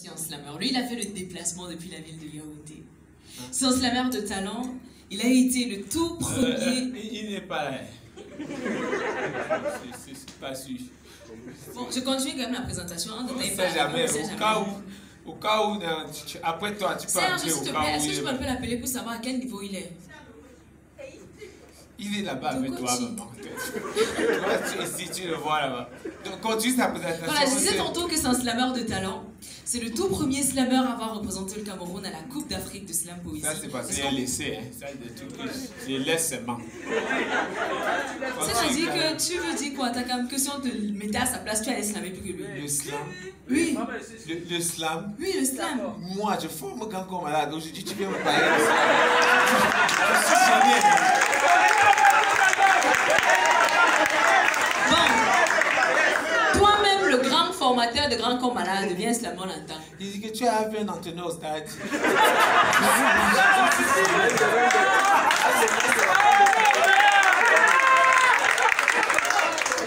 c'est un slammer. Lui, il a fait le déplacement depuis la ville de Yaoundé. C'est un slammer de talent. Il a été le tout premier... il n'est pas là. C'est pas sûr. Bon, je continue quand même la présentation. Hein, on ne sait jamais. Au cas où, après toi, tu peux appeler au cas où. Est-ce que je peux un peu l'appeler pour savoir à quel niveau il est? Il est là-bas avec toi, maman. Si tu le vois là-bas. Donc, continue ta présentation. Voilà, je disais tantôt que c'est un slammer de talent. C'est le tout premier slammer à avoir représenté le Cameroun à la Coupe d'Afrique de Slam Poésie. Ça, c'est parce qu'il a laissé. Ça, je laisse seulement. C'est-à-dire que tu veux dire quoi? T'as quand même que si on te mettait à sa place, tu allais slammer plus que lui. Le slam? Oui. Le slam? Oui, le slam. Moi, je forme quand comme malade. Aujourd'hui, tu viens me parler de slam. Je suis gêné. Bon, toi-même, le grand formateur de Grand Corps Malade, devient slammer en temps. Il dit que tu as appelé un entraîneur au stade.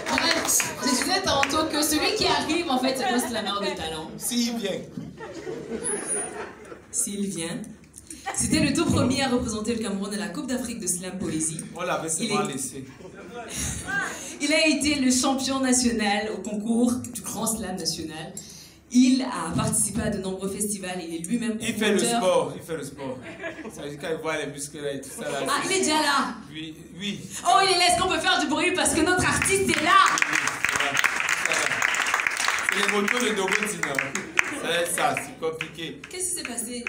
Bref, je disais tantôt que celui qui arrive, en fait, c'est un slammer de talent. S'il vient. S'il vient. C'était le tout premier à représenter le Cameroun à la Coupe d'Afrique de Slam Poésie. On l'avait seulement laissé. Il a été le champion national au concours du Grand Slam national. Il a participé à de nombreux festivals. Il est lui-même Il fait le sport. Il fait le sport. Ça veut dire quand il voit les muscles là et tout ça là. Ah, il est déjà là. Oui, oui. Oh, il est là. Est-ce qu'on peut faire du bruit parce que notre artiste est là? C'est les motos de Dogotina. Ça va être ça, c'est compliqué. Qu'est-ce qui s'est passé?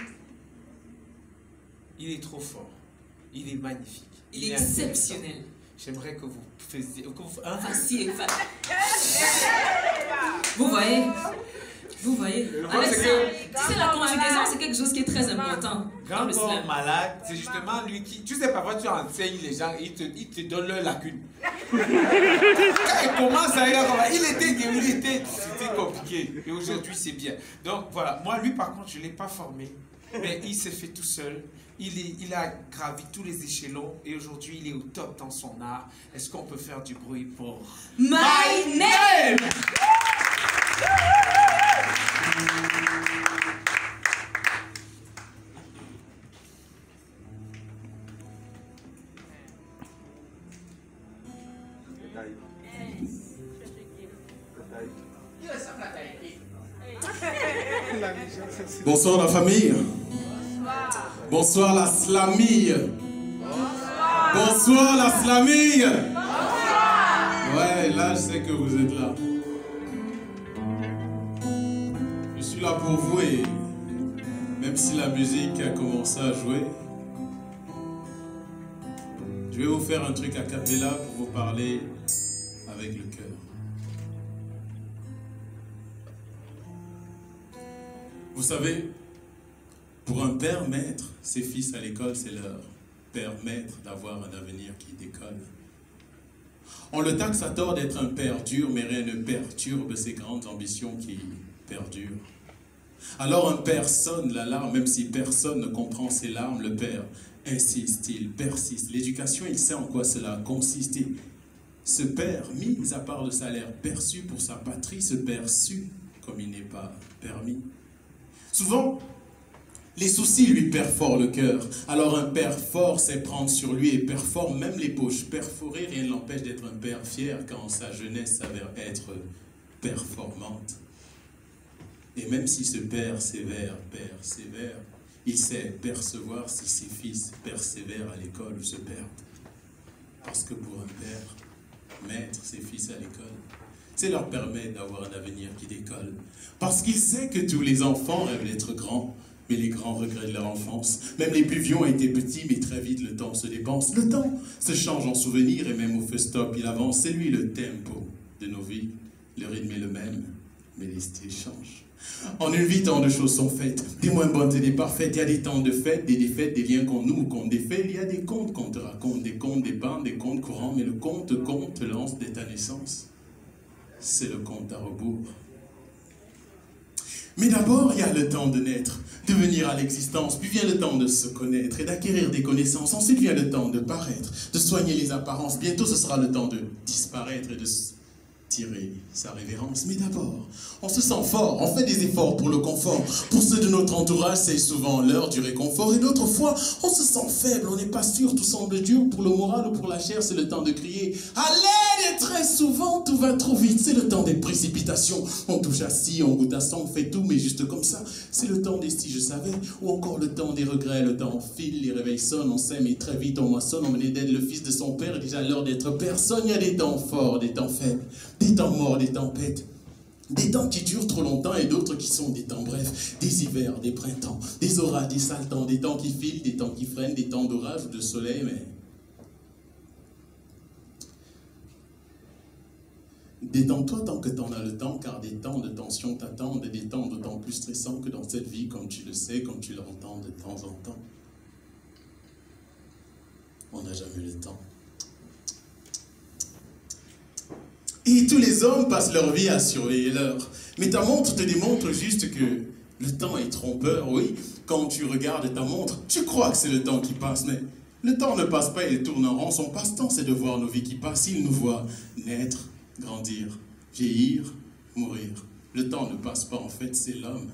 Il est trop fort. Il est magnifique. Il est exceptionnel. J'aimerais que vous faisiez... Vous voyez? Vous voyez? Avec ça, tu sais, la conjugaison, c'est quelque chose qui est très important. Grand corps malade, c'est justement lui qui... Tu sais, parfois, tu enseignes les gens, ils te donnent leur lacune. Quand il commence à aller il était guéri, c'était compliqué. Et aujourd'hui, c'est bien. Donc, voilà. Moi, lui, par contre, je ne l'ai pas formé. Mais il s'est fait tout seul. Il a gravi tous les échelons et aujourd'hui il est au top dans son art. Est-ce qu'on peut faire du bruit pour My Name? Bonsoir la famille. Bonsoir la slamille. Bonsoir la slamille. Ouais, là je sais que vous êtes là. Je suis là pour vous et même si la musique a commencé à jouer, je vais vous faire un truc a cappella pour vous parler avec le cœur. Vous savez, pour un père maître, ses fils à l'école, c'est leur permettre d'avoir un avenir qui décolle. On le taxe à tort d'être un père dur, mais rien ne perturbe ses grandes ambitions qui perdurent. Alors un père sonne l'alarme, même si personne ne comprend ses larmes, le père insiste, il persiste. L'éducation, il sait en quoi cela consiste. Et ce père, mis à part le salaire perçu pour sa patrie, se perçut comme il n'est pas permis. Souvent, les soucis lui perforent le cœur. Alors un père fort sait prendre sur lui et performe même les poches perforées. Rien ne l'empêche d'être un père fier quand sa jeunesse s'avère être performante. Et même si ce père sévère, il sait percevoir si ses fils persévèrent à l'école ou se perdent. Parce que pour un père, mettre ses fils à l'école, c'est leur permettre d'avoir un avenir qui décolle. Parce qu'il sait que tous les enfants rêvent d'être grands, mais les grands regrettent leur enfance. Même les plus vieux ont été petits, mais très vite le temps se dépense. Le temps se change en souvenir et même au feu stop, il avance. C'est lui le tempo de nos vies. Le rythme est le même, mais les styles changent. En une vie, tant de choses sont faites, des moins bonnes et des parfaites. Il y a des temps de fêtes, des défaites, des liens qu'on noue ou qu'on défait. Il y a des contes qu'on te raconte, des contes d'épargne, des contes courants, mais le conte te lance dès ta naissance. C'est le compte à rebours. Mais d'abord, il y a le temps de naître, de venir à l'existence, puis vient le temps de se connaître et d'acquérir des connaissances. Ensuite vient le temps de paraître, de soigner les apparences. Bientôt, ce sera le temps de disparaître et de tirer sa révérence. Mais d'abord, on se sent fort, on fait des efforts pour le confort. Pour ceux de notre entourage, c'est souvent l'heure du réconfort. Et d'autres fois, on se sent faible, on n'est pas sûr, tout semble dur. Pour le moral ou pour la chair, c'est le temps de crier à l'aide. Et très souvent, tout va trop vite, c'est le temps des précipitations. On touche à ci, on goûte à ça, on fait tout, mais juste comme ça. C'est le temps des si je savais, ou encore le temps des regrets. Le temps file, les réveils sonnent, on s'aime et très vite on moissonne. On venait d'être le fils de son père, et déjà l'heure d'être personne. Il y a des temps forts, des temps faibles, des temps morts, des tempêtes. Des temps qui durent trop longtemps et d'autres qui sont des temps brefs. Des hivers, des printemps, des orages, des sales temps, des temps qui filent, des temps qui freinent, des temps d'orage ou de soleil, mais... Détends-toi tant que t'en as le temps, car des temps de tension t'attendent, et des temps d'autant plus stressants que dans cette vie, comme tu le sais, comme tu l'entends de temps en temps. On n'a jamais le temps. Et tous les hommes passent leur vie à surveiller l'heure. Mais ta montre te démontre juste que le temps est trompeur, oui. Quand tu regardes ta montre, tu crois que c'est le temps qui passe, mais le temps ne passe pas, il tourne en rond. Son passe-temps, c'est de voir nos vies qui passent. Il nous voit naître, grandir, vieillir, mourir. Le temps ne passe pas, en fait, c'est l'homme.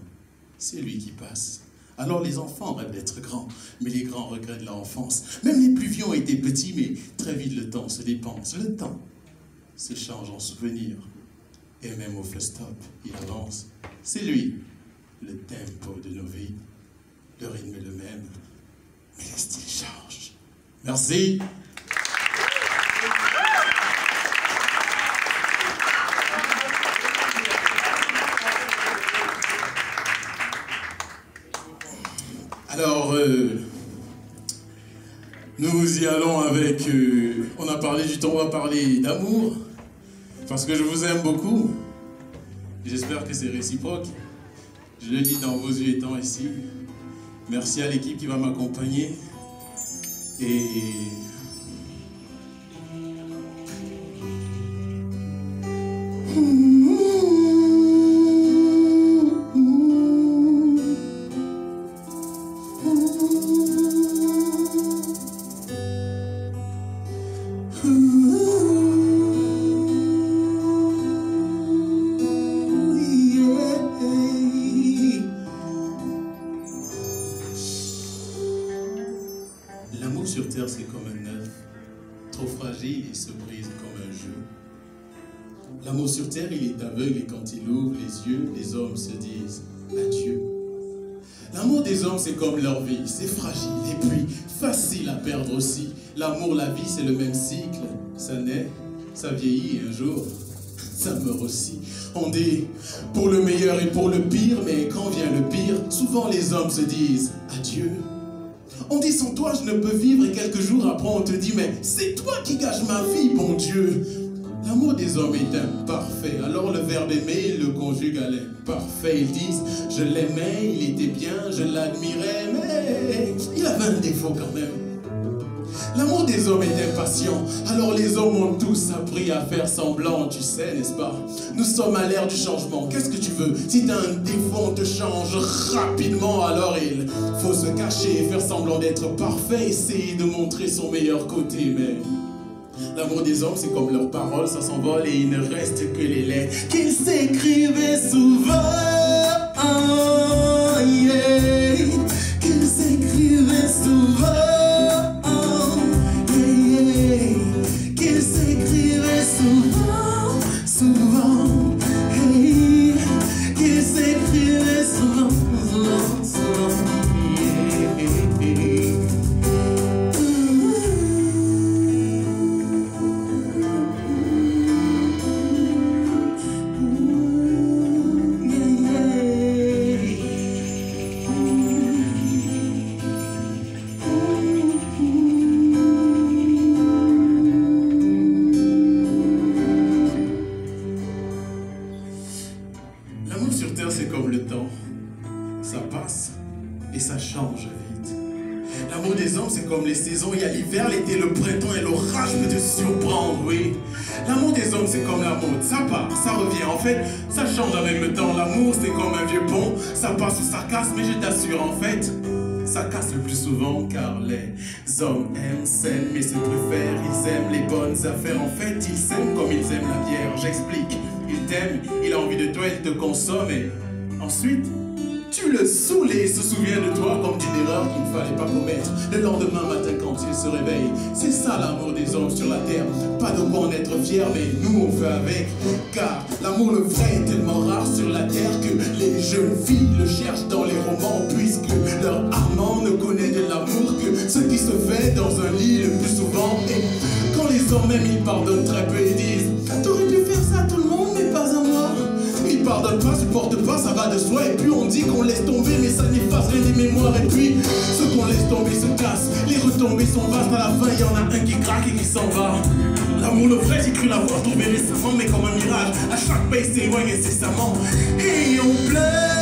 C'est lui qui passe. Alors les enfants rêvent d'être grands, mais les grands regrettent leur enfance. Même les plus vieux ont été petits, mais très vite le temps se dépense. Le temps se change en souvenir. Et même au feu-stop, il avance. C'est lui, le tempo de nos vies. Le rythme est le même, mais le style change. Merci. Alors, nous y allons avec... on a parlé du temps, on va parler d'amour. Parce que je vous aime beaucoup. J'espère que c'est réciproque. Je le dis dans vos yeux étant ici. Merci à l'équipe qui va m'accompagner. Et... L'amour sur terre, c'est comme un œuf, trop fragile et se brise comme un jeu. L'amour sur terre, il est aveugle et quand il ouvre les yeux, les hommes se disent adieu. L'amour des hommes, c'est comme leur vie, c'est fragile et puis facile à perdre aussi. L'amour, la vie, c'est le même cycle. Ça naît, ça vieillit et un jour, ça meurt aussi. On dit pour le meilleur et pour le pire, mais quand vient le pire, souvent les hommes se disent adieu. On dit sans toi je ne peux vivre et quelques jours après on te dit mais c'est toi qui gâches ma vie, bon Dieu. L'amour des hommes est imparfait, alors le verbe aimer il le conjugue à l'imparfait. Ils disent je l'aimais, il était bien, je l'admirais, mais il avait un défaut quand même. L'amour des hommes est impatient, alors les hommes ont tous appris à faire semblant, tu sais, n'est-ce pas? Nous sommes à l'ère du changement, qu'est-ce que tu veux? Si t'as un défaut, on te change rapidement, alors il faut se cacher, faire semblant d'être parfait, essayer de montrer son meilleur côté, mais... L'amour des hommes, c'est comme leurs paroles, ça s'envole et il ne reste que les lettres qu'ils s'écrivaient souvent, yeah. Qu'ils s'écrivaient souvent. L'amour sur terre, c'est comme le temps. Ça passe et ça change vite. L'amour des hommes, c'est comme les saisons. Il y a l'hiver, l'été, le printemps et l'orage peut te surprendre, oui. L'amour des hommes, c'est comme la mode. Ça part, ça revient. En fait, ça change avec le temps. L'amour, c'est comme un vieux pont. Ça passe ou ça casse, mais je t'assure, en fait, ça casse le plus souvent car les hommes aiment, s'aiment, mais se préfèrent, ils aiment les bonnes affaires. En fait, ils s'aiment comme ils aiment la bière. J'explique, il t'aime, il a envie de toi, il te consomme et ensuite, tu le saoules et il se souvient de toi comme d'une erreur qu'il ne fallait pas commettre. Le lendemain matin quand il se réveille, c'est ça l'amour des hommes sur la terre. Pas de quoi en être fier, mais nous on fait avec. Car l'amour le vrai est tellement rare sur la terre que les jeunes filles le cherchent dans les romans, puisque leur amant ne connaît de l'amour que ce qui se fait dans un lit le plus souvent. Et quand les hommes même ils pardonnent très peu, ils disent t'aurais pu faire ça à tout le monde mais pas à moi. Ils pardonnent pas, supportent pas, ça va de soi. Et puis on dit qu'on laisse tomber, mais ça n'efface rien des mémoires. Et puis ceux qu'on laisse tomber se cassent. Les retombées sont vastes, à la fin il y en a un qui craque et qui s'en va. L'amour le vrai, j'ai cru l'avoir trouvé récemment, mais comme un mirage, à chaque pas il s'éloigne incessamment. Et on pleure.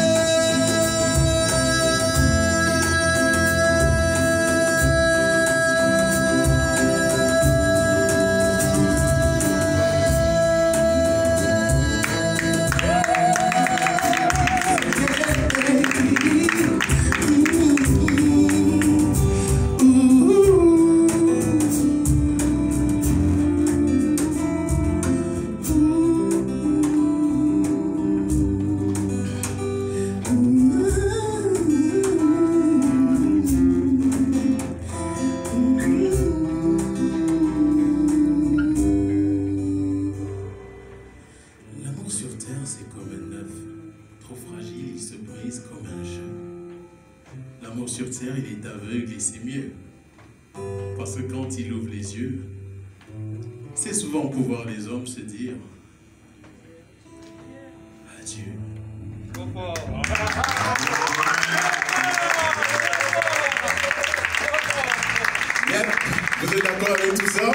L'amour sur terre, il est aveugle et c'est mieux. Parce que quand il ouvre les yeux, c'est souvent pour voir les hommes se dire adieu. Yep. Vous êtes d'accord avec tout ça?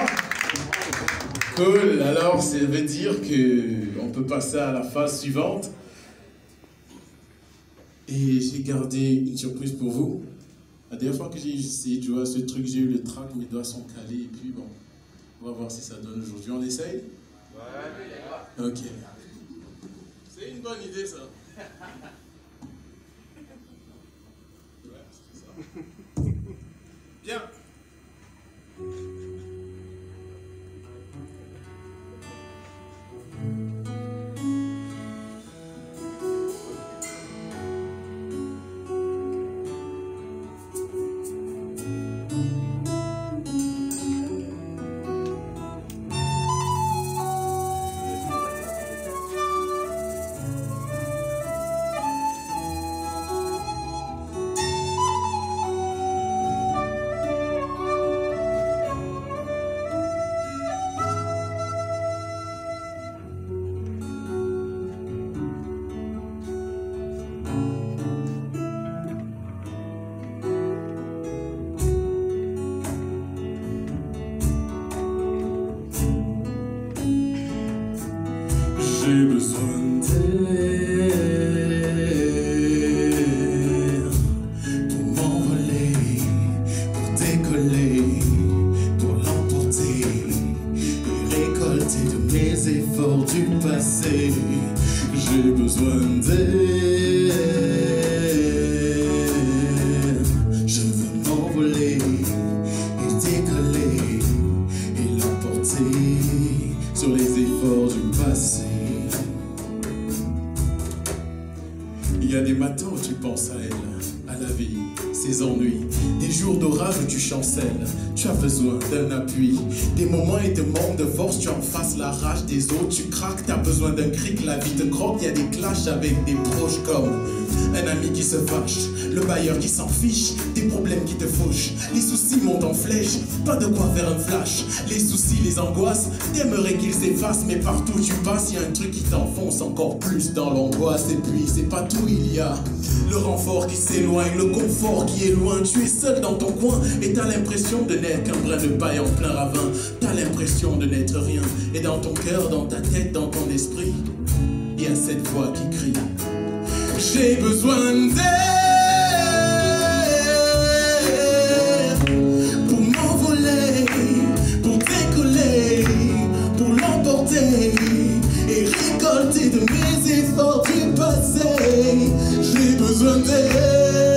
Cool, alors ça veut dire qu'on peut passer à la phase suivante. Et j'ai gardé une surprise pour vous. La dernière fois que j'ai essayé de jouer à ce truc, j'ai eu le trac, mes doigts sont calés, et puis bon, on va voir si ça donne aujourd'hui. On essaye? Ouais. Ok. C'est une bonne idée, ça. Ouais, c'est ça. Bien. J'ai besoin d'air pour m'envoler, pour décoller, pour l'emporter et récolter tous mes efforts du passé. J'ai besoin d'air, je veux m'envoler et décoller et l'emporter sur les efforts du passé. Il y a des matins où tu penses à elle, à la vie, ses ennuis, des jours d'orage où tu chancelles, tu as besoin d'un appui, des moments et de manque de force, tu en fasses la rage des autres, tu craques, t'as besoin d'un cri, que la vie te croque, il y a des clashs avec des proches comme un ami qui se fâche, le bailleur qui s'en fiche, des problèmes qui te fauchent, les soucis montent en flèche, pas de quoi faire un flash, les soucis, les angoisses, t'aimerais qu'ils s'effacent, mais partout où tu passes, il y a un truc qui t'enfonce encore plus dans l'angoisse, et puis c'est pas tout, il y a le renfort qui s'éloigne, le confort qui est loin, tu es seul dans ton coin, et t'as l'impression de n'être qu'un brin de paille en plein ravin, t'as l'impression de n'être rien, et dans ton cœur, dans ta tête, dans ton esprit, il y a cette voix qui crie. J'ai besoin d'air pour m'envoler, pour décoller, pour l'emporter et récolter de mes efforts du passé. J'ai besoin d'air.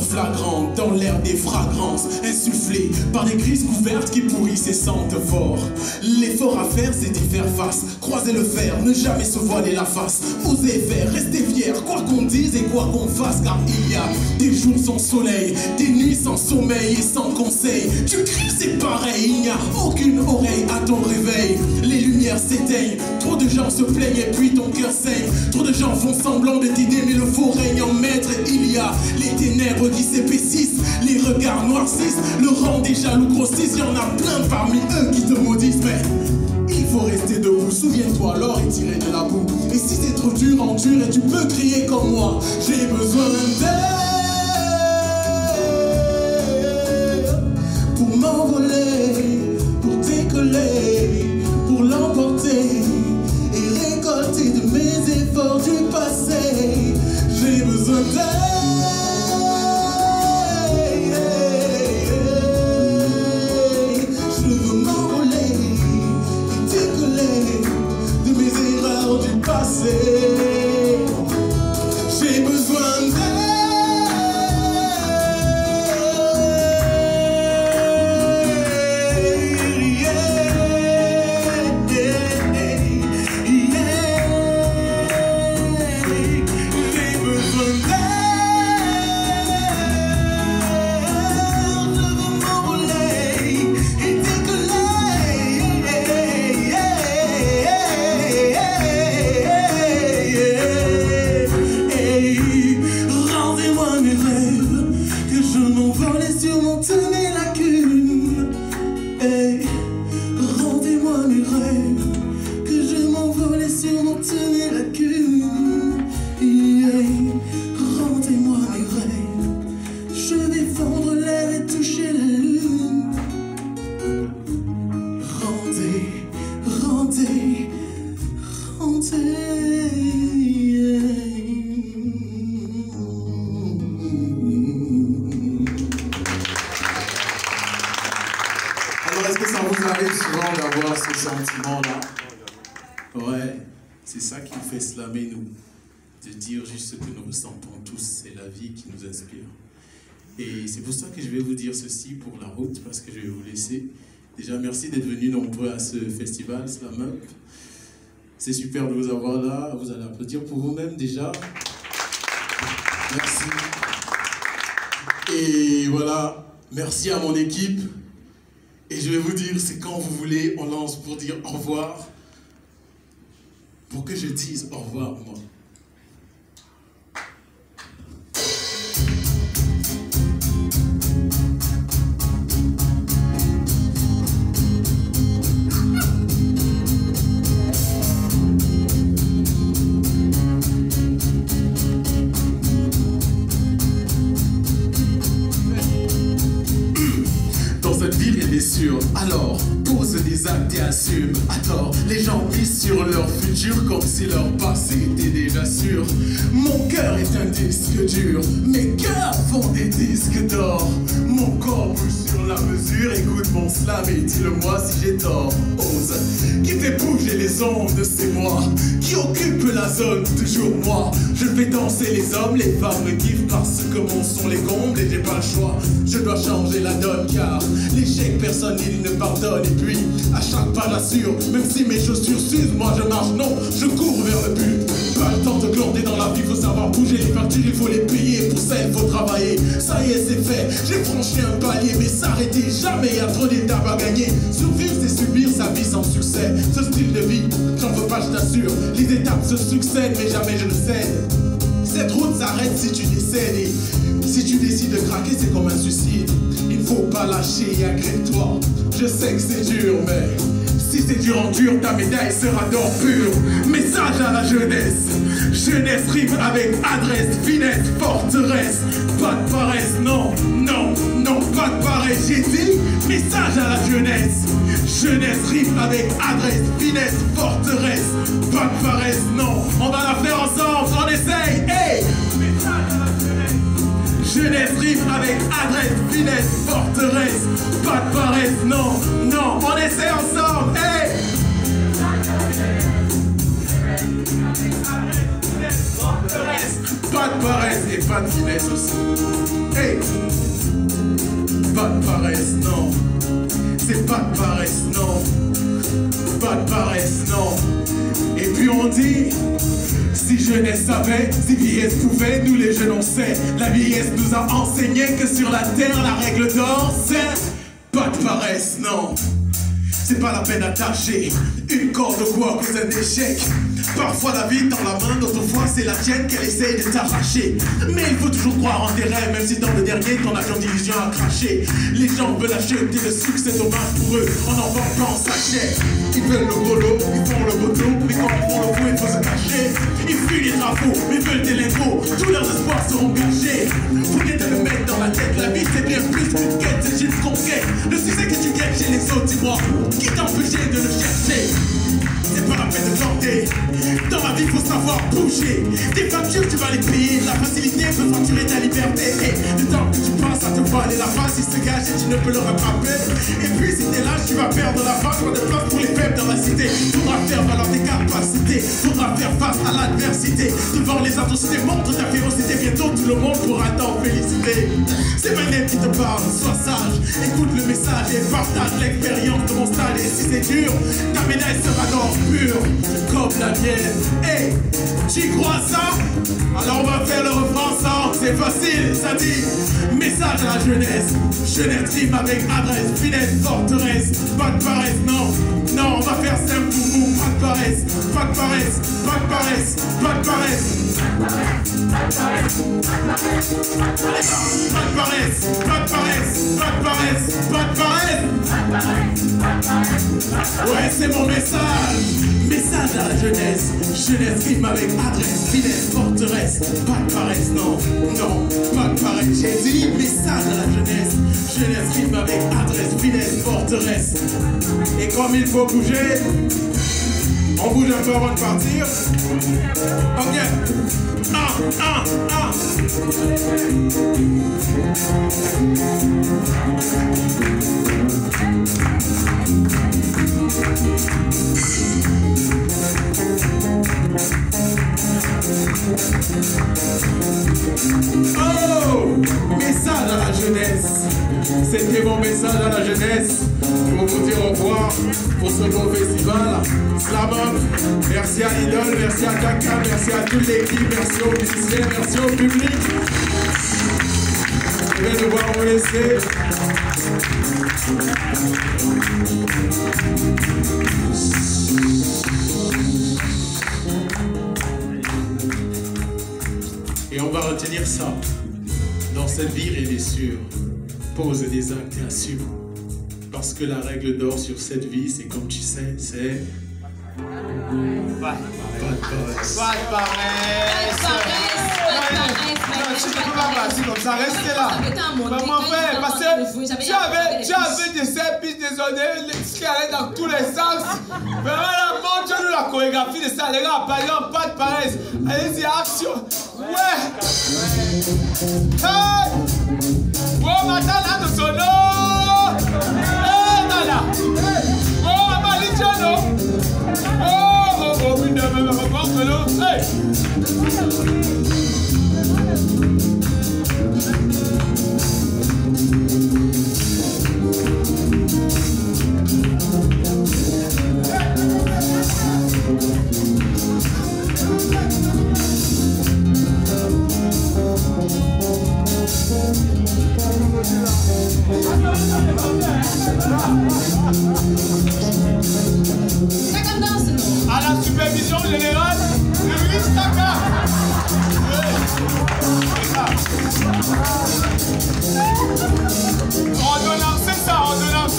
flagrantes dans l'air des fragrances, insufflées par des crises couvertes qui pourrissent et sentent fort. L'effort à faire, c'est d'y faire face, croiser le fer, ne jamais se voiler la face, oser faire, rester fier, quoi qu'on dise et quoi qu'on fasse, car il y a des jours sans soleil, des nuits sans sommeil et sans conseil. Tu cries, c'est pareil, il n'y a aucune oreille à ton réveil. Les lumières s'éteignent, trop de gens se plaignent et puis ton cœur saigne. Trop de gens font semblant de t'aider mais le faux règne en maître. Il y a les ténèbres qui s'épaississent, les regards noircissent, le rang des jaloux grossissent. Il y en a plein parmi eux qui te maudissent, mais il faut rester debout. Souviens-toi, l'or est tiré de la boue. Et si c'est trop dur, endure et tu peux crier comme moi. J'ai besoin d'aide pour m'envoler, pour décoller, pour l'emporter et récolter de mes efforts du passé. J'ai besoin d'aide. Je veux m'envoler et décoller de mes erreurs du passé. J'ai besoin d'aide. Alors, est-ce que ça vous arrive souvent d'avoir ce sentiment-là? Ouais, c'est ça qui nous fait slammer, nous. De dire juste ce que nous ressentons tous, c'est la vie qui nous inspire. Et c'est pour ça que je vais vous dire ceci pour la route, parce que je vais vous laisser. Déjà, merci d'être venus nombreux à ce festival, Slam Up. C'est super de vous avoir là. Vous allez applaudir pour vous-même déjà. Merci. Et voilà, merci à mon équipe. Et je vais vous dire, c'est quand vous voulez, on lance pour dire au revoir. Pour que je dise au revoir, moi. Alors, pose des actes et assume. Attends, les gens misent sur leur futur comme si leur passé était déjà sûr. Mon cœur est un disque dur, mes cœurs font des disques d'or. Mon corps bouge sur la mesure, écoute mon slam et dis-le-moi si j'ai tort. Ose, qui fait bouger les ondes, c'est moi. Qui occupe la zone, toujours moi. Je fais danser les hommes, les femmes me kiffent parce que mon son les comble et j'ai pas le choix. Je dois changer la donne car l'échec personne il ne pardonne. Et puis à chaque pas j'assure, même si mes chaussures s'usent, moi je marche non, je cours vers le but. Pas le temps de glander dans la vie, faut savoir bouger. Les factures il faut les payer, pour ça il faut travailler. Ça y est c'est fait, j'ai franchi un palier. Mais s'arrêter jamais, y a trop d'étapes à gagner. Survivre c'est subir sa vie sans succès. Ce style de vie, j'en veux pas je t'assure. Les étapes se succèdent mais jamais je ne cède. Cette route s'arrête si tu décèdes. Et si tu décides de craquer c'est comme un suicide. Il faut pas lâcher et agresse-toi. Je sais que c'est dur mais si c'est dur en dur, ta médaille sera d'or pur. Message à la jeunesse. Jeunesse rime avec adresse, finesse, forteresse. Pas de paresse, non, non, non, pas de paresse. J'ai dit message à la jeunesse. Jeunesse rime avec adresse, finesse, forteresse. Pas de paresse, non. On va la faire ensemble, on essaye. Hey! Message à la jeunesse. Jeunesse rime avec adresse, finesse, forteresse. Pas de paresse, non, non, on essaie ensemble, hey! Forteresse, Pas de paresse et pas de finesse aussi. Hey! Pas de paresse, non. C'est pas de paresse, non. Pas de paresse, non. Et puis on dit, si jeunesse savait, si vieillesse pouvait, nous les jeunes on sait. La vieillesse nous a enseigné que sur la terre, la règle d'or, c'est pas de paresse, non. C'est pas la peine d'attacher une corde au bois cause d'un échec. Parfois la vie tend la main, d'autres fois c'est la tienne qu'elle essaye de t'arracher. Mais il faut toujours croire en tes rêves, même si dans le dernier ton avion d'illusion a craché. Les gens veulent acheter le succès, dommage pour eux, on en vend pas en sachet. Ils veulent le gros lot, ils font le bateau, mais quand ils font le fou il faut se cacher. Ils fuient les drapeaux, mais veulent des lingots, tous leurs espoirs seront gâchés. Faut bien te le mettre dans la tête, la vie c'est bien plus qu'une quête, c'est juste qu'on quête. Le succès que tu gagnes chez les autres, dis-moi, qui t'a empêché de le chercher? C'est pas la peine de planter. Dans la vie, faut savoir bouger. Tes factures, tu vas les payer. La facilité peut facturer ta liberté. Et le temps que tu passes à te voiler la face, il se gâche et tu ne peux le rattraper. Et puis, si t'es lâche, tu vas perdre la face. Pas de place pour les faibles dans la cité. Faudra faire valoir tes capacités. Faudra faire face à l'adversité. Devant les atrocités, montre ta férocité. Bientôt, tout le monde pourra t'en féliciter. C'est ma nette qui te parle, sois sage. Écoute le message et partage l'expérience de mon stade. Et si c'est dur, ta médaille sera d'or pur, comme la mienne. Hey, tu crois ça? Alors on va faire le refrain ensemble. C'est facile, ça dit message à la jeunesse. Jeunesse rime avec adresse, finesse, forteresse. Pas de paresse, non, non, on va faire simple pour vous. Pas de paresse, pas de paresse, pas de paresse, pas de paresse. Pas de paresse, pas de paresse, pas de paresse, pas de paresse. Ouais, c'est mon message. Message à la jeunesse. Jeunesse rime avec adresse, finesse, forteresse. Pas de paresse, non, non, pas de paresse. J'ai dit message à la jeunesse. Jeunesse rime avec adresse, finesse, forteresse. Et comme il faut bouger, on bouge un peu avant de partir. Ok. Oh, message à la jeunesse. C'était mon message à la jeunesse pour vous dire au revoir pour ce beau festival. Slam Up, merci à Idol, merci à Kaka, merci à toute l'équipe, merci aux musiciens, merci au public. Je vais devoir vous laisser. Et on va retenir ça. Dans cette vie, rien n'est sûr. Pose des actes et assume. Parce que la règle d'or sur cette vie, c'est comme tu sais, c'est... Pas de paresse. Pas de paresse. Tu ne peux pas partir comme ça, restez là. Maman, frère, parce que tu avais des serpilles, des honneurs, qui allaient dans tous les sens. Vraiment, la montre-nous la chorégraphie de ça, les gars, par exemple, pas de paresse. Allez-y, action. Ouais. Hey. Oh, madame, là, de son nom. Hey, nana. Oh, maman, l'idiono. Oh, oui, non, hey. À la supervision générale de Luis Taka. Ordonnance, c'est ça, ordonnance.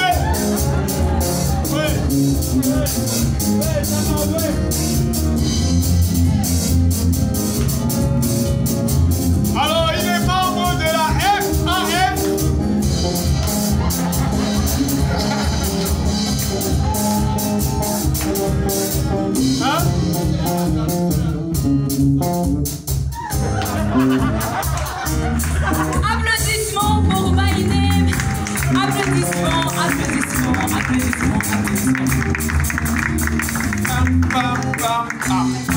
Oui. Alors, il est membre de la FAF. Hein? Applaudissements pour My Name. Applaudissements, applaudissements, applaudissements, applaudissements. Pam, pam, pam, pam.